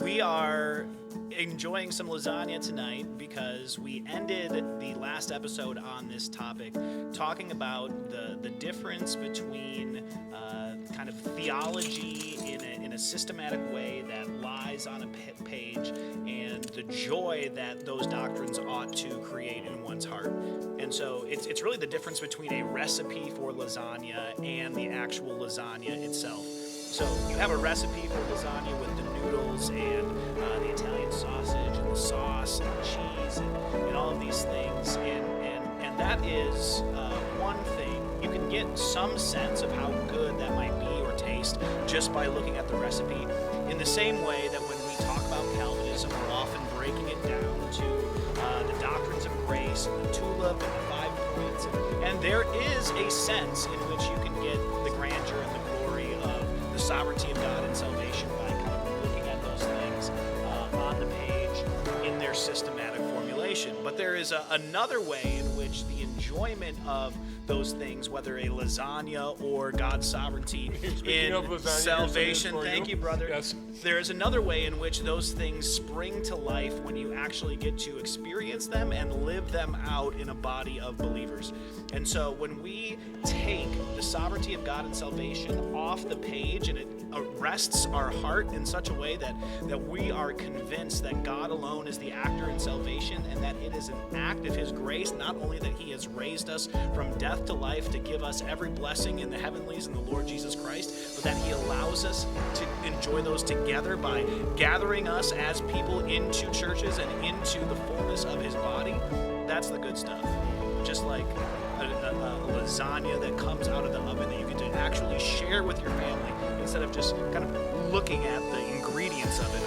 We are enjoying some lasagna tonight because we ended the last episode on this topic talking about the difference between kind of theology in a systematic way that lies on a page and the joy that those doctrines ought to create in one's heart. And so it's really the difference between a recipe for lasagna and the actual lasagna itself. So you have a recipe for lasagna with the noodles and the Italian sausage and the sauce and the cheese and all of these things. And that is one thing. You can get some sense of how good that might be or taste just by looking at the recipe. In the same way that when we talk about Calvinism, we're often breaking it down to the doctrines of grace and the tulip and the 5 points. And there is a sense in which you can get the grandeur and the glory of the sovereignty of God and salvation by kind of looking at those things on the page in their systematic formulation. But there is another way in which the enjoyment of those things, whether a lasagna or God's sovereignty in salvation. Thank you, brother. Yes. There is another way in which those things spring to life when you actually get to experience them and live them out in a body of believers. And so when we take the sovereignty of God and salvation off the page and it arrests our heart in such a way that we are convinced that God alone is the actor in salvation and that it is an act of His grace, not only that He has raised us from death to life to give us every blessing in the heavenlies in the Lord Jesus Christ, but that He allows us to enjoy those together by gathering us as people into churches and into the fullness of His body. That's the good stuff. Just like a lasagna that comes out of the oven that you get to actually share with your family instead of just kind of looking at the ingredients of it